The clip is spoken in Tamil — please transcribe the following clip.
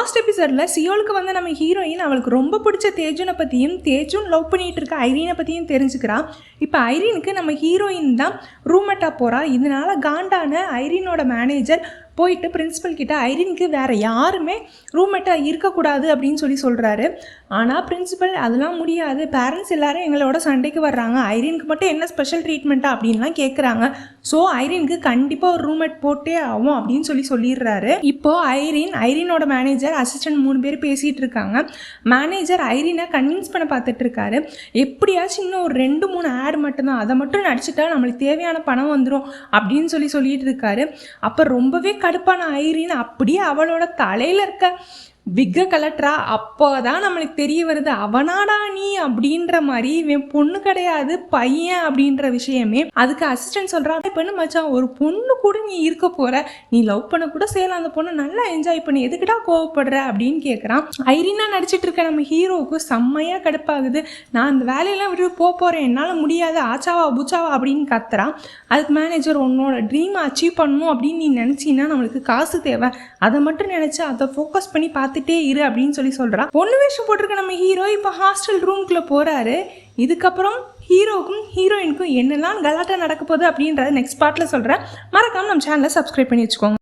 லாஸ்ட் எபிசோடில் சியோலுக்கு வந்து நம்ம ஹீரோயின் அவளுக்கு ரொம்ப பிடிச்ச தேஜுனை பற்றியும் தேஜுன் லவ் பண்ணிகிட்டு இருக்க ஐரீனை பற்றியும் தெரிஞ்சுக்கிறான். இப்போ ஐரீனுக்கு நம்ம ஹீரோயின் தான் ரூம்மேட்டாக போகிறா. இதனால காண்டான ஐரீனோட மேனேஜர் போயிட்டு பிரின்ஸிபல் கிட்ட ஐரீனுக்கு வேறு யாருமே ரூம்மேட்டாக இருக்கக்கூடாது அப்படின்னு சொல்கிறாரு. ஆனால் பிரின்ஸிபல் அதெல்லாம் முடியாது, பேரண்ட்ஸ் எல்லாரும் எங்களோட சண்டைக்கு வர்றாங்க, ஐரீனுக்கு மட்டும் என்ன ஸ்பெஷல் ட்ரீட்மெண்ட்டா அப்படின்லாம் கேட்குறாங்க. ஸோ ஐரீனுக்கு கண்டிப்பாக ஒரு ரூம்மேட் போட்டே ஆகும் அப்படின்னு சொல்லிடுறாரு. இப்போது ஐரீனோட மேனேஜர் அசிஸ்டன்ட் 3 பேர் பேசிகிட்டு இருக்காங்க. மேனேஜர் ஐரீனை கன்வின்ஸ் பண்ண பார்த்துட்டு இருக்காரு. எப்படியாச்சும் இன்னும் ஒரு 2-3 ஆட் மட்டும்தான், அதை மட்டும் நடிச்சுட்டா நம்மளுக்கு தேவையான பணம் வந்துடும் அப்படின்னு சொல்லிட்டு இருக்காரு. அப்போ ரொம்பவே கடுப்பான ஐரீன் அப்படியே அவளோட தலையில் இருக்க விக்க கலட்டுறா. அப்போ தான் நம்மளுக்கு தெரிய வருது, அவனாடா நீ அப்படின்ற மாதிரி, இவன் பொண்ணு கிடையாது பையன் அப்படின்ற விஷயமே. அதுக்கு அசிஸ்டன்ட் சொல்கிறான், பொண்ணு மச்சான், ஒரு பொண்ணு கூட நீ இருக்க போகிற, நீ லவ் பண்ண கூட செய்யலாம், அந்த பொண்ணை நல்லா என்ஜாய் பண்ணி எதுக்கிட்டா கோவப்படுற அப்படின்னு கேட்குறான். ஐரீனா நடிச்சிட்டு இருக்க நம்ம ஹீரோவுக்கு செம்மையாக கடுப்பாகுது. நான் அந்த வேலையெல்லாம் விட்டு போகிறேன், என்னால் முடியாது, ஆச்சாவா புச்சாவா அப்படின்னு கத்துறான். அதுக்கு மேனேஜர், உன்னோட ட்ரீமை அச்சீவ் பண்ணணும் அப்படின்னு நீ நினச்சின்னா நம்மளுக்கு காசு தேவை, அதை மட்டும் நினச்சி அதை ஃபோக்கஸ் பண்ணி பார்த்துட்டே இரு அப்படின்னு சொல்கிறான். பொண்ணு வேஷம் போட்டிருக்க நம்ம ஹீரோ இப்போ ஹாஸ்டல் ரூம்குள்ளே போகிறாரு. இதுக்கப்புறம் ஹீரோவுக்கும் ஹீரோயினுக்கும் என்னெல்லாம் கலாட்டா நடக்க போகுது அப்படின்றத நெக்ஸ்ட் பார்ட்டில் சொல்கிறேன். மறக்காமல் நம்ம சேனலை சப்ஸ்கிரைப் பண்ணி வச்சுக்கோங்க.